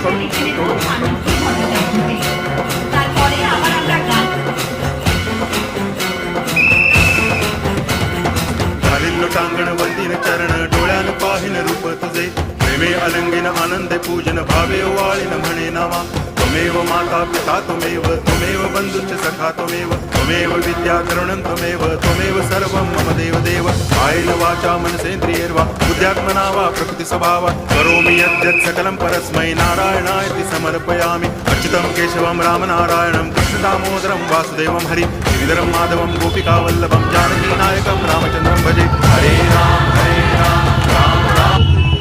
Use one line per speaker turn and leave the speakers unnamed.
এখানে খুব আনন্দ ঘটনা ঘটে। তারপরে আবার আমরা গান
घालिल टांगण वंदिन चरण डोळ्यान पाहिन रूप तुझे प्रेमे अलंगिन आनंदे पूजन भावे वाळीन म्हणे नामा त्वमेव माता पिता त्वमेव बंधुश्च सखा त्वमेव विद्या तरुणं त्वमेव सर्वं मम देव देव कायेन वाचा मनसेन्द्रियैर्वा बुद्ध्यात्मना वा प्रकृति स्वभावा करोमि यद्यत् सकलं परस्मै नारायणायति समर्पयामि अच्युतं केशवं रामनारायणं कृष्णदामोदरं वासुदेवं हरि गिरिधरं माधवं गोपिकावल्लभं जानकीनायकं रामचन्द्रं भजे हरे राम